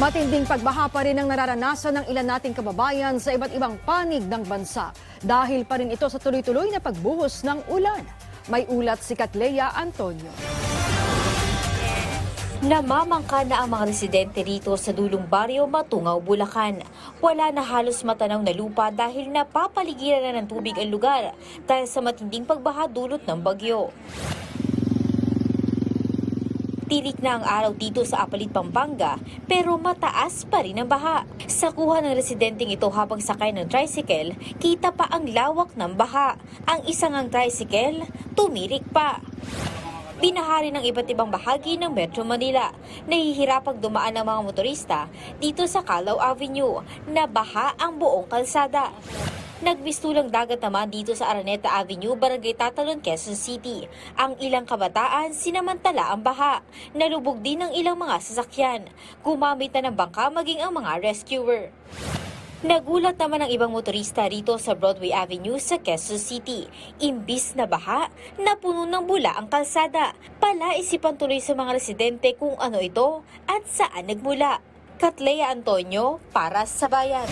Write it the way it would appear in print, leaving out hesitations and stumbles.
Matinding pagbaha pa rin ang nararanasan ng ilan nating kababayan sa iba't ibang panig ng bansa. Dahil pa rin ito sa tuloy-tuloy na pagbuhos ng ulan. May ulat si Katlea Antonio. Namamangka na ang mga residente rito sa dulong baryo Matungaw, Bulacan. Wala na halos matanaw na lupa dahil napapaligiran na ng tubig ang lugar dahil sa matinding pagbaha dulot ng bagyo. Tirik na ang araw dito sa Apalit, Pampanga, pero mataas pa rin ang baha. Sa kuha ng residenteng ito habang sakay ng tricycle, kita pa ang lawak ng baha. Ang isang ang tricycle, tumirik pa. Binahari ng iba't ibang bahagi ng Metro Manila. Nahihirapang dumaan ang mga motorista dito sa Calao Avenue, na baha ang buong kalsada. Nagmistulang dagat naman dito sa Araneta Avenue, Barangay Tatalon, Quezon City. Ang ilang kabataan sinamantala ang baha. Nalubog din ang ilang mga sasakyan. Gumamit na ng bangka maging ang mga rescuer. Nagulat naman ang ibang motorista rito sa Broadway Avenue sa Quezon City. Imbis na baha, napuno ng bula ang kalsada. Palaisipan tuloy sa mga residente kung ano ito at saan nagmula. Katlea Antonio para sa Bayan.